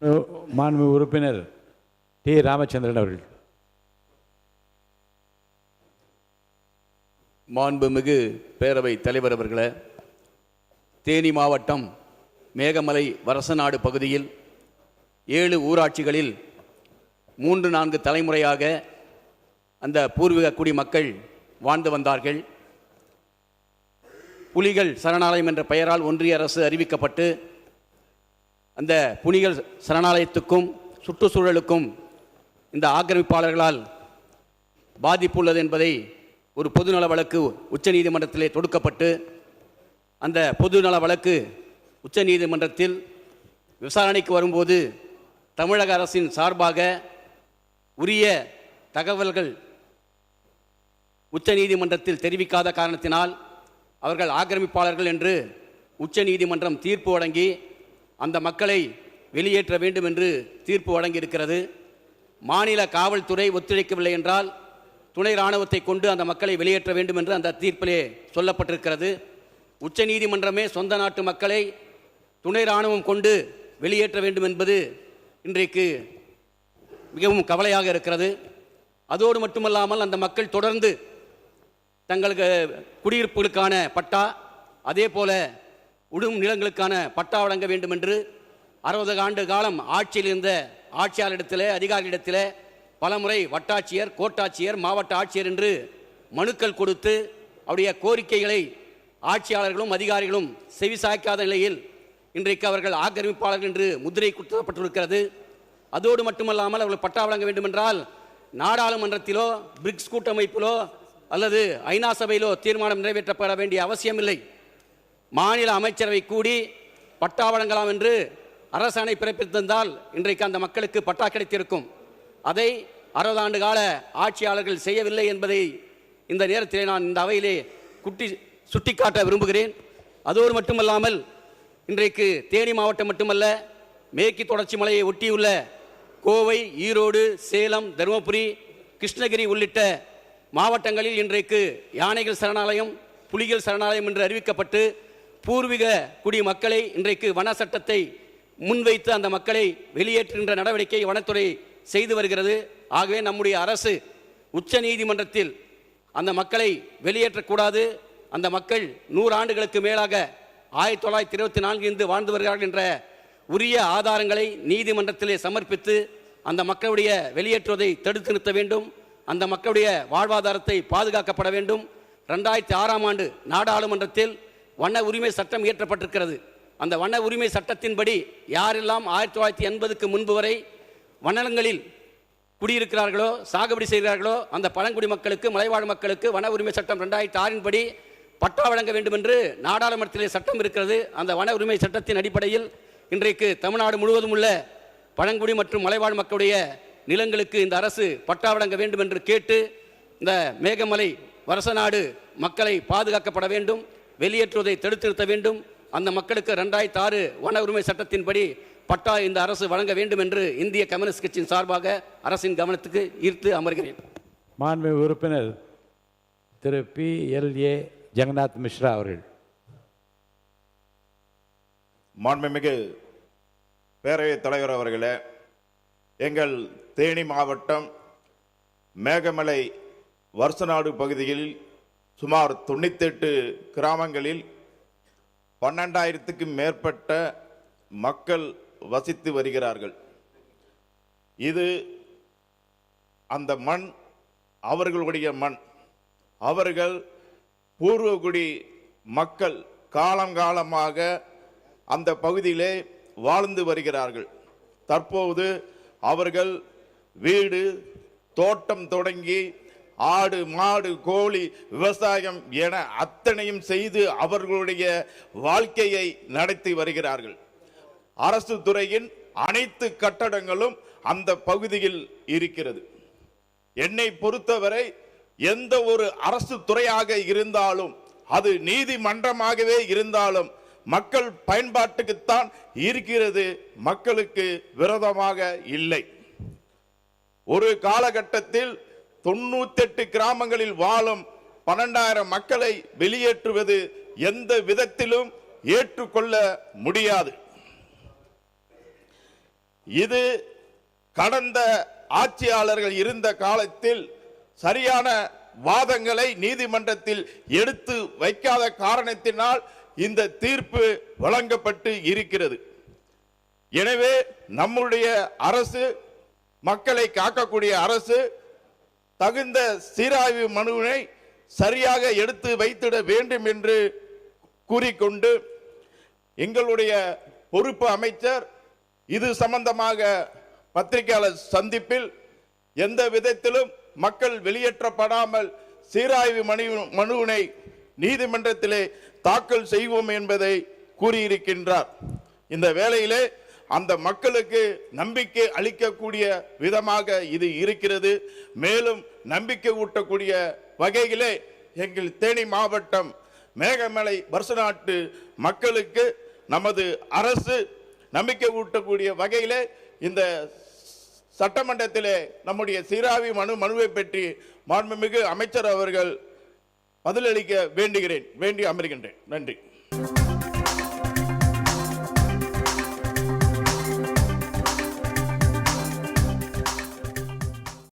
மாண்புமிகு உறுப்பினர் டி. ராமச்சந்திரன் அவர்கள். மாண்புமிகு பேரவை தலைவர் அவர்களே, தேனி மாவட்டம் மேகமலை வரசநாடு பகுதியில் 7 ஊராட்சிகளில் 3-4 தலைமுறையாக அந்த பூர்வீக குடிமக்கள் வாழ்ந்து வந்தார்கள். புலிகள் சரணாலயம் என்ற பெயரால் ஒன்றிய அரசு அறிவிக்கப்பட்டு அந்த புலிகள் சரணாலயத்துக்கும் சுற்றுச்சூழலுக்கும் இந்த ஆக்கிரமிப்பாளர்களால் பாதிப்பு உள்ளது என்பதை ஒரு பொதுநல வழக்கு உச்சநீதிமன்றத்திலே தொடுக்கப்பட்டு அந்த பொதுநல வழக்கு உச்சநீதிமன்றத்தில் விசாரணைக்கு வரும்போது தமிழக அரசின் சார்பாக உரிய தகவல்கள் உச்சநீதிமன்றத்தில் தெரிவிக்காத காரணத்தினால் அவர்கள் ஆக்கிரமிப்பாளர்கள் என்று உச்சநீதிமன்றம் தீர்ப்பு வழங்கி அந்த மக்களை வெளியேற்ற வேண்டும் என்று தீர்ப்பு வழங்கியிருக்கிறது. மாநில காவல்துறை ஒத்துழைக்கவில்லை என்றால் துணை இராணுவத்தை கொண்டு அந்த மக்களை வெளியேற்ற வேண்டும் என்று அந்த தீர்ப்பிலே சொல்லப்பட்டிருக்கிறது. உச்சநீதிமன்றமே சொந்த நாட்டு மக்களை துணை இராணுவம் கொண்டு வெளியேற்ற வேண்டும் என்பது இன்றைக்கு மிகவும் கவலையாக இருக்கிறது. அதோடு மட்டுமல்லாமல் அந்த மக்கள் தொடர்ந்து தங்களுக்கு குடியிருப்புகளுக்கான பட்டா, அதே போல உடும் நிலங்களுக்கான பட்டா வழங்க வேண்டும் என்று 60 ஆண்டு காலம் ஆட்சியில் இருந்த ஆட்சியாளரிடத்தில் அதிகாரிகளிடத்தில் பலமுறை வட்டாட்சியர், கோட்டாட்சியர், மாவட்ட ஆட்சியர் என்று மனுக்கள் கொடுத்து அவருடைய கோரிக்கைகளை ஆட்சியாளர்களும் அதிகாரிகளும் செவிசாய்க்காத நிலையில் இன்றைக்கு அவர்கள் ஆக்கிரமிப்பாளர்கள் என்று முத்திரை குத்தப்பட்டிருக்கிறது. அதோடு மட்டுமல்லாமல் அவர்கள் பட்டா வழங்க வேண்டுமென்றால் நாடாளுமன்றத்திலோ பிரிக்ஸ் கூட்டமைப்பிலோ அல்லது ஐநா சபையிலோ தீர்மானம் நிறைவேற்றப்பட வேண்டிய அவசியமில்லை. மாநில அமைச்சரவை கூடி பட்டா வழங்கலாம் என்று அரசாணை பிறப்பித்திருந்தால் இன்றைக்கு அந்த மக்களுக்கு பட்டா கிடைத்திருக்கும். அதை 60 ஆண்டு கால ஆட்சியாளர்கள் செய்யவில்லை என்பதை இந்த நேரத்திலே நான் இந்த அவையிலே சுட்டிக்காட்ட விரும்புகிறேன். அதோடு மட்டுமல்லாமல் இன்றைக்கு தேனி மாவட்டம் மட்டுமல்ல, மேற்கு தொடர்ச்சி மலையை ஒட்டியுள்ள கோவை, ஈரோடு, சேலம், தருமபுரி, கிருஷ்ணகிரி உள்ளிட்ட மாவட்டங்களில் இன்றைக்கு யானைகள் சரணாலயம், புலிகள் சரணாலயம் என்று அறிவிக்கப்பட்டு பூர்வீக குடிமக்களை இன்றைக்கு வன சட்டத்தை முன்வைத்து அந்த மக்களை வெளியேற்றுகின்ற நடவடிக்கை வனத்துறை செய்து வருகிறது. ஆகவே நம்முடைய அரசு உச்ச நீதிமன்றத்தில் அந்த மக்களை வெளியேற்றக்கூடாது, அந்த மக்கள் 100 ஆண்டுகளுக்கு மேலாக 1924 வாழ்ந்து வருகிறார்கள் என்ற உரிய ஆதாரங்களை நீதிமன்றத்திலே சமர்ப்பித்து அந்த மக்களுடைய வெளியேற்றுவதை தடுத்து நிறுத்த வேண்டும். அந்த மக்களுடைய வாழ்வாதாரத்தை பாதுகாக்கப்பட வேண்டும். 2006ஆம் ஆண்டு நாடாளுமன்றத்தில் வன உரிமை சட்டம் இயற்றப்பட்டிருக்கிறது. அந்த வன உரிமை சட்டத்தின்படி யாரெல்லாம் 1980க்கு முன்பு வரை வனங்களில் குடியிருக்கிறார்களோ, சாகுபடி செய்கிறார்களோ, அந்த பழங்குடி மக்களுக்கு, மலைவாழ் மக்களுக்கு வன உரிமை சட்டம் 2006 படி பட்டா வழங்க வேண்டும் என்று நாடாளுமன்றத்திலே சட்டம் இருக்கிறது. அந்த வன உரிமை சட்டத்தின் அடிப்படையில் இன்றைக்கு தமிழ்நாடு முழுவதும் உள்ள பழங்குடி மற்றும் மலைவாழ் மக்களுடைய நிலங்களுக்கு இந்த அரசு பட்டா வழங்க வேண்டும் என்று கேட்டு இந்த மேகமலை வரசநாடு மக்களை பாதுகாக்கப்பட வேண்டும், வெளியேற்றுவதை தடுத்து நிறுத்த வேண்டும். அந்த மக்களுக்கு 2006 வன உரிமை சட்டத்தின்படி பட்டா இந்த அரசு வழங்க வேண்டும் என்று இந்திய கம்யூனிஸ்ட் கட்சியின் சார்பாக அரசின் கவனத்துக்கு ஈர்த்து அமர்கிறேன். மாண்புமிகு உறுப்பினர் திரு PLA ஜெகநாத் மிஸ்ரா அவர்கள். மாண்புமிகு பேரவைத் தலைவர் அவர்களே, எங்கள் தேனி மாவட்டம் மேகமலை வருசநாடு பகுதியில் சுமார் 98 கிராமங்களில் 12,000க்கும் மேற்பட்ட மக்கள் வசித்து வருகிறார்கள். இது அந்த மண் அவர்களுடைய மண். அவர்கள் பூர்வகுடி மக்கள் காலங்காலமாக அந்த பகுதியிலே வாழ்ந்து வருகிறார்கள். தற்போது அவர்கள் வீடு, தோட்டம் தொடங்கி ஆடு, மாடு, கோழி, விவசாயம் என அத்தனையும் செய்து அவர்களுடைய வாழ்க்கையை நடத்தி வருகிறார்கள். அரசு துறையின் அனைத்து கட்டடங்களும் அந்த பகுதியில் இருக்கிறது. என்னை பொறுத்தவரை எந்த ஒரு அரசு துறையாக இருந்தாலும், அது நீதிமன்றமாகவே இருந்தாலும் மக்கள் பயன்பாட்டுக்குத்தான் இருக்கிறது, மக்களுக்கு விரோதமாக இல்லை. ஒரு காலகட்டத்தில் 98 கிராமங்களில் வாழும் 12,000 மக்களை வெளியேற்றுவது எந்த விதத்திலும் ஏற்றுக்கொள்ள முடியாது. இது கடந்த ஆட்சியாளர்கள் இருந்த காலத்தில் சரியான வாதங்களை நீதிமன்றத்தில் எடுத்து வைக்காத காரணத்தினால் இந்த தீர்ப்பு வழங்கப்பட்டு இருக்கிறது. எனவே நம்முடைய அரசு, மக்களை காக்கக்கூடிய அரசு, தகுந்த சீராய்வு மனுவினை சரியாக எடுத்து வைத்திட வேண்டும் என்று கூறிக்கொண்டு, எங்களுடைய பொறுப்பு அமைச்சர் இது சம்பந்தமாக பத்திரிகையாளர் சந்திப்பில் எந்த விதத்திலும் மக்கள் வெளியேற்றப்படாமல் சீராய்வு மனுவினை நீதிமன்றத்திலே தாக்கல் செய்வோம் என்பதை கூறியிருக்கின்றார். இந்த வேளையிலே அந்த மக்களுக்கு நம்பிக்கை அளிக்கக்கூடிய விதமாக இது இருக்கிறது. மேலும் நம்பிக்கை ஊட்டக்கூடிய வகையிலே எங்கள் தேனி மாவட்டம் மேகமலை வருஷநாட்டு மக்களுக்கு நமது அரசு நம்பிக்கை ஊட்டக்கூடிய வகையிலே இந்த சட்டமன்றத்திலே நம்முடைய சீராய்வு மனுவை பற்றி மாண்புமிகு அமைச்சர் அவர்கள் பதிலளிக்க வேண்டி அமர்கின்றேன். நன்றி.